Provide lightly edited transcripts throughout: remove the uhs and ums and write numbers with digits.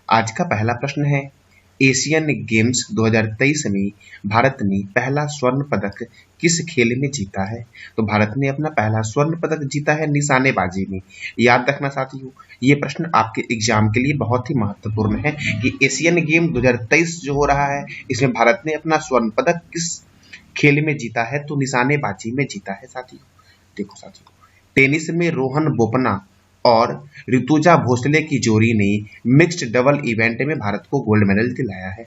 आज का पहला प्रश्न है, एशियन गेम्स 2023 में भारत ने पहला स्वर्ण पदक किस खेल में जीता है? तो भारत ने अपना पहला स्वर्ण पदक जीता है निशानेबाजी में। याद रखना साथियों, ये प्रश्न आपके एग्जाम के लिए बहुत ही महत्वपूर्ण है कि एशियन गेम 2023 जो हो रहा है, इसमें भारत ने अपना स्वर्ण पदक किस खेल में जीता है? तो निशानेबाजी में जीता है साथियों। देखो साथियों, टेनिस में रोहन बोपन्ना और ऋतुजा भोसले की जोड़ी ने मिक्स्ड डबल इवेंट में भारत को गोल्ड मेडल दिलाया है।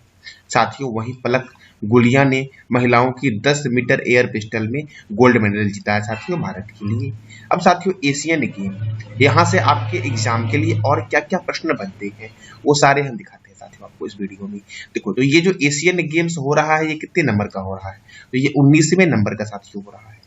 साथियों, वहीं पलक गुलिया ने महिलाओं की 10 मीटर एयर पिस्टल में गोल्ड मेडल जीता है साथियों भारत के लिए। अब साथियों, एशियन गेम, यहाँ से आपके एग्जाम के लिए और क्या क्या प्रश्न बनते हैं वो सारे हम दिखाते हैं साथियों आपको इस वीडियो में। देखो, तो ये जो एशियन गेम्स हो रहा है, ये कितने नंबर का हो रहा है? तो ये 19वें नंबर का साथियों हो रहा है।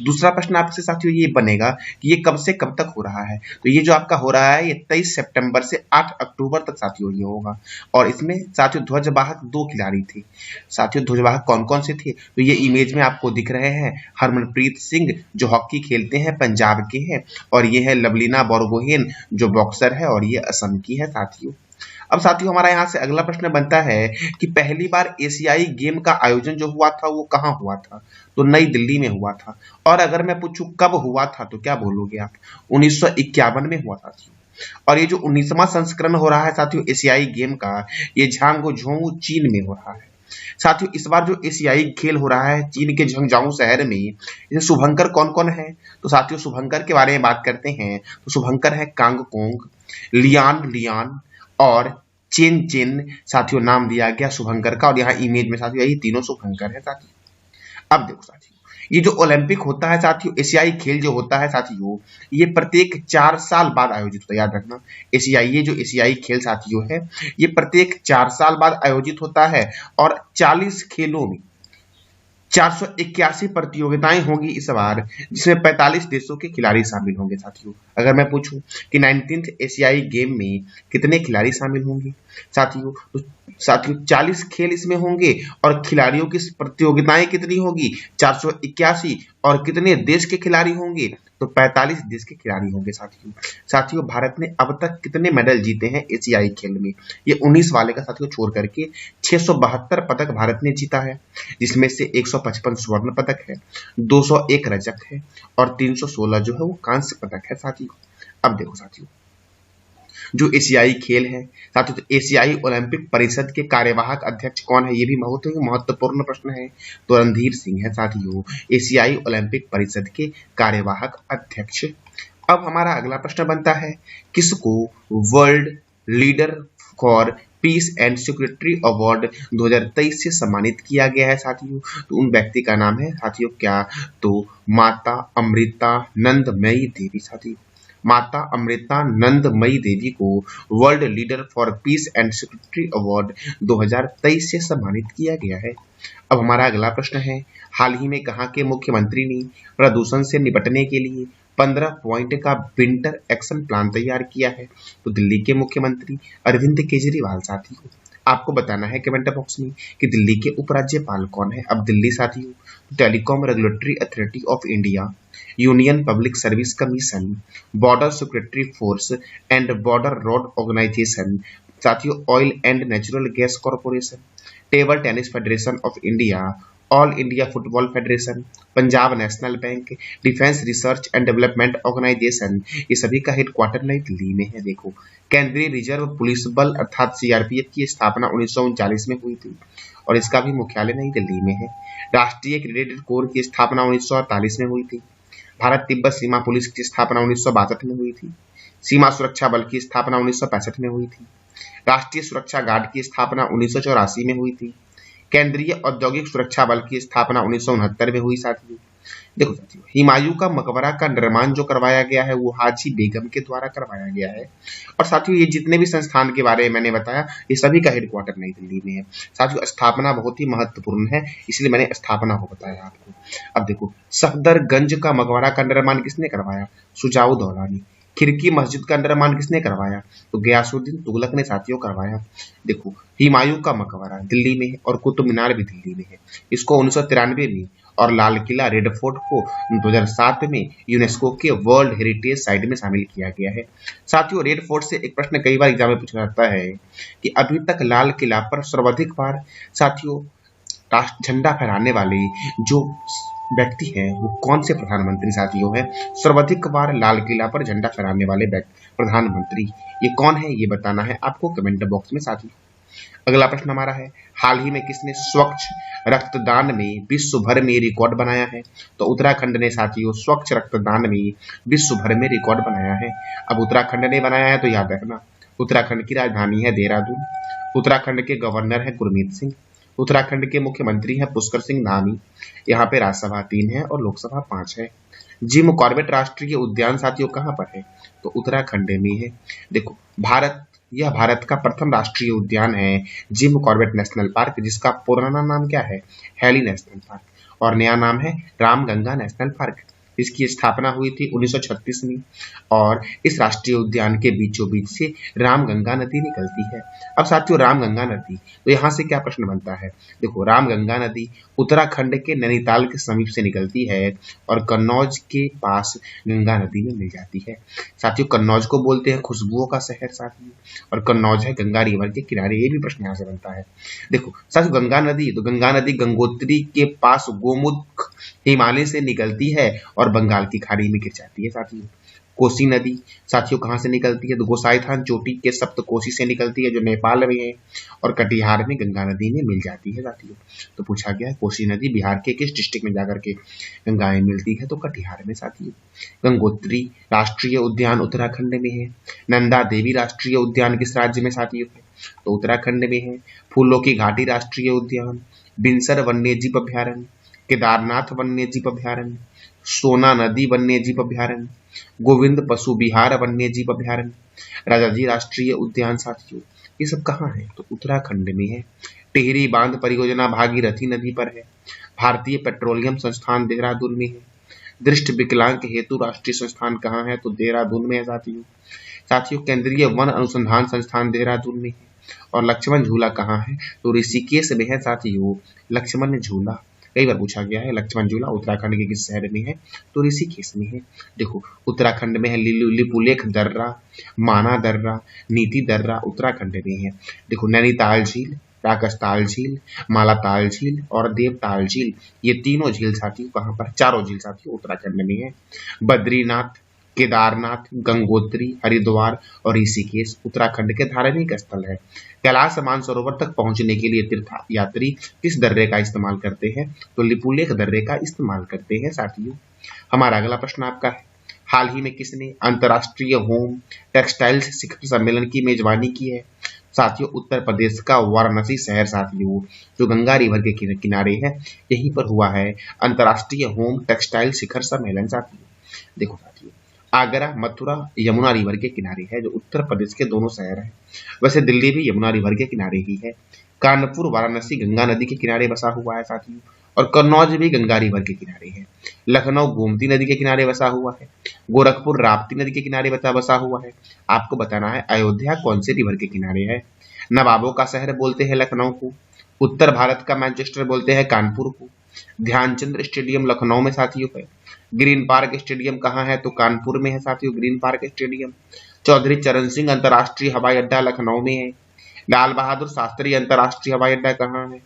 दूसरा प्रश्न आपसे साथियों ये बनेगा कि ये कब से कब तक हो रहा है? तो ये जो आपका हो रहा है, ये 23 सितंबर से 8 अक्टूबर तक साथियों ये होगा। और इसमें साथियों ध्वजवाहक 2 खिलाड़ी थे। साथियों, ध्वजवाहक कौन कौन से थे? तो ये इमेज में आपको दिख रहे हैं, हरमनप्रीत सिंह जो हॉकी खेलते हैं, पंजाब के हैं, और ये है लवलीना बोरगोहेन जो बॉक्सर है, और ये असम की है साथियों। अब साथियों, हमारा यहाँ से अगला प्रश्न बनता है कि पहली बार एशियाई गेम का आयोजन जो हुआ था वो कहाँ हुआ था? तो नई दिल्ली में हुआ था। और अगर मैं पूछूं कब हुआ था तो क्या बोलोगे आप? 1951 में हुआ था। और ये जो 19वां संस्करण हो रहा है साथियों एशियाई गेम का, ये झांगझोंग चीन में हो रहा है। साथियों, इस बार जो एशियाई खेल हो रहा है चीन के झंगझाऊ शहर में, इसमें शुभंकर कौन कौन है? तो साथियों, शुभंकर के बारे में बात करते हैं तो शुभंकर है कांगकोंग, लियान लियान और चेन चेन साथियों नाम दिया गया शुभंकर का। और यहाँ इमेज में साथियों यही तीनों शुभंकर है साथियों। अब देखो साथियों, ये जो ओलंपिक होता है साथियों, एशियाई खेल जो होता है साथियों, ये प्रत्येक 4 साल बाद आयोजित होता है। याद रखना, ये जो एशियाई खेल साथियों है, ये प्रत्येक 4 साल बाद आयोजित होता है। और 40 खेलों में 481 प्रतियोगिताएं होंगी इस बार, जिसमें 45 देशों के खिलाड़ी शामिल होंगे साथियों। अगर मैं पूछूं कि 19th एशियाई गेम में कितने खिलाड़ी शामिल होंगे साथियों, तो साथियों 40 खेल इसमें होंगे और खिलाड़ियों की प्रतियोगिताएं कितनी होगी? 481। और कितने देश के खिलाड़ी होंगे? तो 45 देश के खिलाड़ी होंगे साथियों। भारत ने अब तक कितने मेडल जीते हैं एशियाई खेल में? ये 19 वाले का साथियों छोड़ करके 672 पदक भारत ने जीता है, जिसमें से 155 स्वर्ण पदक है, 201 रजत है और 316 जो है वो कांस्य पदक है साथियों। अब देखो साथियों, जो एशियाई खेल है साथियों, तो एशियाई ओलंपिक परिषद के कार्यवाहक अध्यक्ष कौन है? ये भी बहुत ही महत्वपूर्ण प्रश्न है। तो रणधीर सिंह है साथियों एशियाई ओलंपिक परिषद के कार्यवाहक अध्यक्ष। अब हमारा अगला प्रश्न बनता है, किसको world leader for piece and security award 2023 से सम्मानित किया गया है साथियों? तो उन व्यक्ति का नाम है साथियों क्या? तो माता अमृता नंदमयी देवी साथियों। माता अमृता नंदमयी देवी को world leader for piece and security award 2023 से सम्मानित किया गया है। अब हमारा अगला प्रश्न है, हाल ही में कहाँ के मुख्यमंत्री ने प्रदूषण से निपटने के लिए 15 पॉइंट का विंटर एक्शन प्लान तैयार किया है? तो दिल्ली के मुख्यमंत्री अरविंद केजरीवाल साथियों। आपको बताना है कमेंट बॉक्स में कि दिल्ली के उपराज्यपाल कौन है। अब दिल्ली साथियों, telecom regulatory authority of India, union public service commission, border security force and border road organisation साथियों, oil and natural gas corporation, table tennis federation of India, all India football federation, Punjab national bank, defence research and development organisation, ये सभी का headquarter नई दिल्ली में है। देखो, केंद्रीय reserve police बल अर्थात सीआरपीएफ की स्थापना 1939 में हुई थी और इसका भी मुख्यालय नई दिल्ली में है। राष्ट्रीय क्रेडिट कोर की स्थापना 1948 में हुई थी। भारत तिब्बत सीमा पुलिस की स्थापना 1962 में हुई थी। सीमा सुरक्षा बल की स्थापना 1965 में हुई थी। राष्ट्रीय सुरक्षा गार्ड की स्थापना 1984 में हुई थी। केंद्रीय औद्योगिक सुरक्षा बल की स्थापना 1969 में हुई साथियों। देखो साथियों, हुमायूं का मकबरा का निर्माण जो करवाया गया है वो हाजी बेगम के द्वारा करवाया गया है। और साथियों, ये जितने भी संस्थान के बारे में मैंने बताया, ये सभी का हेडक्वार्टर नई दिल्ली में है। साथियों, स्थापना बहुत ही महत्वपूर्ण है, इसलिए मैंने स्थापना को बताया आपको। अब देखो, सफदरगंज का मकबरा का निर्माण किसने करवाया? शुजाउद्दौला ने। खिड़की मस्जिद का निर्माण किसने करवाया? तो गयासुद्दीन तुगलक ने साथियों करवाया। देखो, हुमायूं का मकबरा दिल्ली में है और कुतुब मीनार भी दिल्ली में है। इसको 1993 में और लाल किला रेड फोर्ट को 2007 में यूनेस्को के वर्ल्ड हेरिटेज साइट में शामिल किया गया है। साथियों, रेड फोर्ट से एक प्रश्न कई बार एग्जाम में पूछा जाता है कि अभी तक लाल किला पर सर्वाधिक बार साथियों झंडा फहराने वाले जो व्यक्ति हैं वो कौन से प्रधानमंत्री साथियों हैं? सर्वाधिक बार लाल किला पर झंडा फहराने वाले प्रधानमंत्री ये कौन है, ये बताना है आपको कमेंट बॉक्स में साथियों। अगला प्रश्न हमारा है, हाल ही में किसने स्वच्छ रक्तदान में विश्व भर में रिकॉर्ड बनाया है? तो उत्तराखंड ने साथियों स्वच्छ रक्तदान में विश्व भर में रिकॉर्ड बनाया है। अब उत्तराखंड ने बनाया है तो याद रखना, उत्तराखंड की राजधानी है देहरादून, उत्तराखंड के गवर्नर है गुरमीत सिंह, उत्तराखंड के मुख्यमंत्री हैं पुष्कर सिंह धामी, यहाँ पे राज्यसभा 3 है और लोकसभा 5 है। जिम कॉर्बेट राष्ट्रीय उद्यान साथियों कहाँ पर है? तो उत्तराखंड में है। देखो, यह भारत का प्रथम राष्ट्रीय उद्यान है जिम कॉर्बेट नेशनल पार्क, जिसका पुराना नाम क्या है? हैली नेशनल पार्क, और नया नाम है रामगंगा नेशनल पार्क। इसकी स्थापना हुई थी 1936 में और इस राष्ट्रीय उद्यान के बीचों बीच से रामगंगा नदी निकलती है। अब साथियों रामगंगा नदी, तो यहाँ से क्या प्रश्न बनता है? देखो, रामगंगा नदी उत्तराखंड के नैनीताल के समीप से निकलती है और कन्नौज के पास गंगा नदी में मिल जाती है। साथियों, कन्नौज को बोलते हैं खुशबुओं का शहर साथियों, और कन्नौज है गंगा रिवर के किनारे। ये भी प्रश्न यहाँ से बनता है। देखो साथियों, गंगा नदी, तो गंगा नदी गंगोत्री के पास गोमुख हिमालय से निकलती है और बंगाल की खाड़ी में गिर जाती है साथियों। कोसी नदी साथियों कहाँ से निकलती है? तो गोसाईथान चोटी के सप्तकोशी से निकलती है जो नेपाल में है, और कटिहार में गंगा नदी में मिल जाती है साथियों। तो पूछा गया है कोसी नदी बिहार के किस डिस्ट्रिक्ट में जाकर के गंगाएं मिलती है? तो कटिहार में साथियों। गंगोत्री राष्ट्रीय उद्यान उत्तराखंड में है। नंदा देवी राष्ट्रीय उद्यान किस राज्य में साथियों है? तो उत्तराखंड में है। फूलों की घाटी राष्ट्रीय उद्यान, बिनसर वन्यजीव अभ्यारण्य, केदारनाथ वन्यजीव अभ्यारण्य, सोना नदी वन्यजीव अभ्यारण्य, गोविंद पशु विहार वन्यजीव अभ्यारण्य, राजाजी राष्ट्रीय उद्यान साथियों ये सब कहाँ है? तो उत्तराखंड में है। टिहरी बांध परियोजना भागीरथी नदी पर है। भारतीय पेट्रोलियम संस्थान देहरादून में है। दृष्टि विकलांग हेतु राष्ट्रीय संस्थान कहाँ है? तो देहरादून में है साथियों। केंद्रीय वन अनुसंधान संस्थान देहरादून में है। और लक्ष्मण झूला कहाँ है? तो ऋषिकेश में है साथियों लक्ष्मण झूला। कई बार पूछा गया है लक्ष्मण झूला उत्तराखंड के किस शहर में है? तो ऋषिकेश में है। देखो, उत्तराखंड में है लिपुलेख दर्रा, माना दर्रा, नीति दर्रा उत्तराखंड में है। देखो, नैनीताल झील, राकसताल झील, मालाताल झील और देवताल झील, ये तीनों झील साथियों कहाँ पर? चारों झील साथियों उत्तराखंड में है। बद्रीनाथ, केदारनाथ, गंगोत्री, हरिद्वार और ऋषिकेश उत्तराखंड के धार्मिक स्थल है। कैलाश मानसरोवर तक पहुंचने के लिए तीर्थ यात्री किस दर्रे का इस्तेमाल करते हैं? तो लिपुलेख दर्रे का इस्तेमाल करते हैं साथियों। हमारा अगला प्रश्न आपका है, हाल ही में किसने अंतर्राष्ट्रीय होम टेक्सटाइल्स शिखर सम्मेलन की मेजबानी की है? साथियों, उत्तर प्रदेश का वाराणसी शहर साथियों जो गंगा रिवर के किनारे है, यहीं पर हुआ है अंतर्राष्ट्रीय होम टेक्सटाइल शिखर सम्मेलन साथियों। देखो साथियों, आगरा, मथुरा यमुना रिवर के किनारे है, जो उत्तर प्रदेश के दोनों शहर हैं। वैसे दिल्ली भी यमुना रिवर के किनारे ही है। कानपुर वाराणसी गंगा नदी के किनारे बसा हुआ है साथियों, और कन्नौज भी गंगा रिवर के किनारे है। लखनऊ गोमती नदी के किनारे बसा हुआ है। गोरखपुर राप्ती नदी के किनारे बसा हुआ है। आपको बताना है अयोध्या कौन से रिवर के किनारे है। नवाबों का शहर बोलते हैं लखनऊ को। उत्तर भारत का मैनचेस्टर बोलते हैं कानपुर को। ध्यानचंद स्टेडियम लखनऊ में साथियों है। ग्रीन पार्क स्टेडियम कहाँ है? तो कानपुर में है साथियों ग्रीन पार्क स्टेडियम। चौधरी चरण सिंह अंतर्राष्ट्रीय हवाई अड्डा लखनऊ में है। लाल बहादुर शास्त्री अंतर्राष्ट्रीय हवाई अड्डा कहाँ है?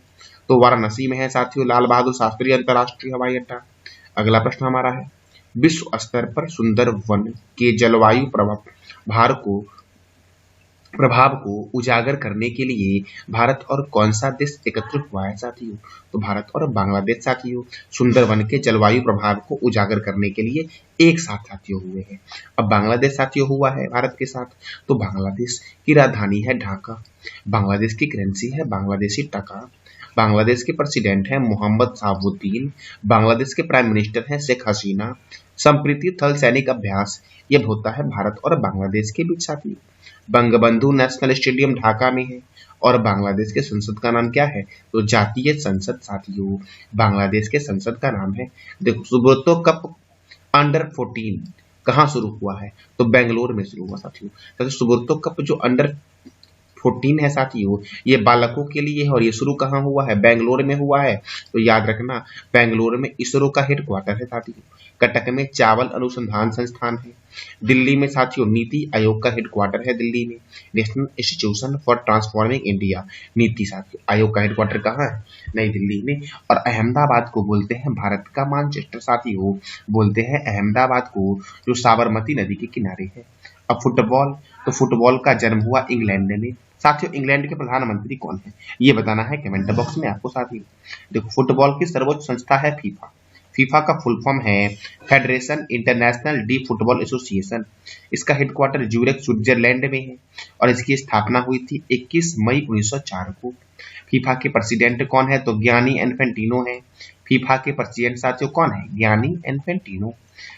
तो वाराणसी में है साथियों लाल बहादुर शास्त्री अंतर्राष्ट्रीय हवाई अड्डा। अगला प्रश्न हमारा है, विश्व स्तर पर सुंदर वन के जलवायु प्रभाव को उजागर करने के लिए भारत और कौन सा देश एकत्रित हुआ है साथियों? तो भारत और बांग्लादेश साथियों सुंदर वन के जलवायु प्रभाव को उजागर करने के लिए एक साथ साथियों हुए हैं। अब बांग्लादेश साथियों हुआ है भारत के साथ, तो बांग्लादेश की राजधानी है ढाका। बांग्लादेश की करेंसी है बांग्लादेशी टका। बांग्लादेश के प्रेसिडेंट हैं मोहम्मद शहाबुद्दीन। बांग्लादेश के प्राइम मिनिस्टर हैं शेख हसीना। संप्रीति थल सैनिक अभ्यास ये होता है भारत और बांग्लादेश के बीच साथियों। बंगबंधु नेशनल स्टेडियम ढाका में है। और बांग्लादेश के संसद का नाम क्या है? तो जातीय संसद साथियों बांग्लादेश के संसद का नाम है। देखो, सुब्रतो कप अंडर 14 कहाँ शुरू हुआ है? तो बेंगलोर में शुरू हुआ साथियों। सुब्रतो कप जो अंडर 14 है साथियों। ये बालकों के लिए है और ये शुरू कहाँ हुआ है? बेंगलोर में हुआ है। तो याद रखना बेंगलोर में इसरो का हेडक्वार्टर है साथियों। कटक में चावल अनुसंधान संस्थान है। दिल्ली में साथियों नीति आयोग का हेडक्वार्टर है दिल्ली में। National institution for transforming India, नीति साथियों आयोग का हेडक्वार्टर कहाँ है? नई दिल्ली में। और अहमदाबाद को बोलते हैं भारत का मैनचेस्टर साथियों, बोलते हैं अहमदाबाद को, जो साबरमती नदी के किनारे है। अब फुटबॉल, तो फुटबॉल का जन्म हुआ इंग्लैंड में। साथियों इंग्लैंड के प्रधानमंत्री कौन है? ये बताना है कमेंट बॉक्स में आपको साथियों। देखो फुटबॉल की सर्वोच्च संस्था है फीफा। फीफा का फुल फॉर्म है federation international D football association. इसका हेडक्वार्टर ज्यूरिख स्विट्जरलैंड में है और इसकी स्थापना हुई थी 21 मई 1904 को। फीफा के प्रेसिडेंट कौन है? तो गियानी इन्फेंटिनो है। फीफा के प्रेसिडेंट साथियों कौन है? Gianni Infantino.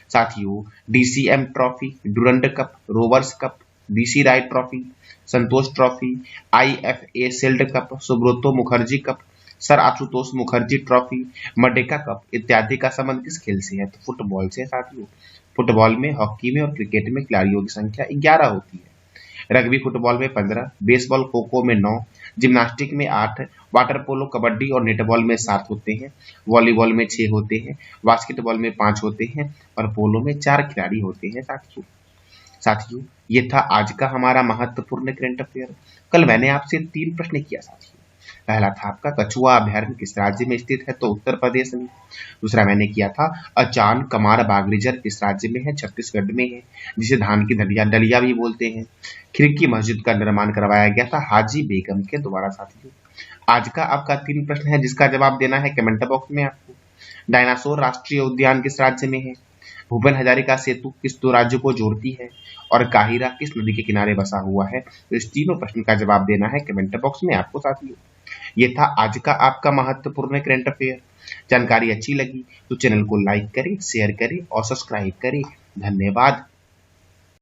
साथियों DCM trophy, Durand cup, Rovers cup, DC Rai trophy, Santosh trophy, IFA shield cup, Subroto Mukherjee cup, sir Ashutosh Mukherjee trophy, Merdeka cup इत्यादि का संबंध किस खेल से है? तो फुटबॉल से साथियों। फुटबॉल में, हॉकी में और क्रिकेट में खिलाड़ियों की संख्या 11 होती है। रग्बी फुटबॉल में 15, बेसबॉल खो खो में 9, जिम्नास्टिक में 8, वाटर पोलो कबड्डी और नेटबॉल में 7 होते हैं, वॉलीबॉल में 6 होते हैं, बास्केटबॉल में 5 होते हैं और पोलो में 4 खिलाड़ी होते हैं साथियों। साथियों ये था आज का हमारा महत्वपूर्ण करंट अफेयर। कल मैंने आपसे 3 प्रश्न किया साथियों। पहला था आपका कछुआ अभयारण्य किस राज्य में स्थित है? तो उत्तर प्रदेश में। दूसरा मैंने किया था अचान कमार बाग रिजर्व किस राज्य में है? छत्तीसगढ़ में है, जिसे धान की डलिया भी बोलते हैं। खिड़की मस्जिद का निर्माण करवाया गया था हाजी बेगम के द्वारा साथियों। आज का आपका 3 प्रश्न है जिसका जवाब देना है कमेंट बॉक्स में आपको। डायनासोर राष्ट्रीय उद्यान किस राज्य में है? भूपेन हजारिका सेतु किस 2 राज्यों को जोड़ती है? और काहिरा किस नदी के किनारे बसा हुआ है? तो इस तीनों प्रश्न का जवाब देना है कमेंट बॉक्स में आपको साथियों। ये था आज का आपका महत्वपूर्ण करंट अफेयर। जानकारी अच्छी लगी तो चैनल को लाइक करें, शेयर करें और सब्सक्राइब करें। धन्यवाद।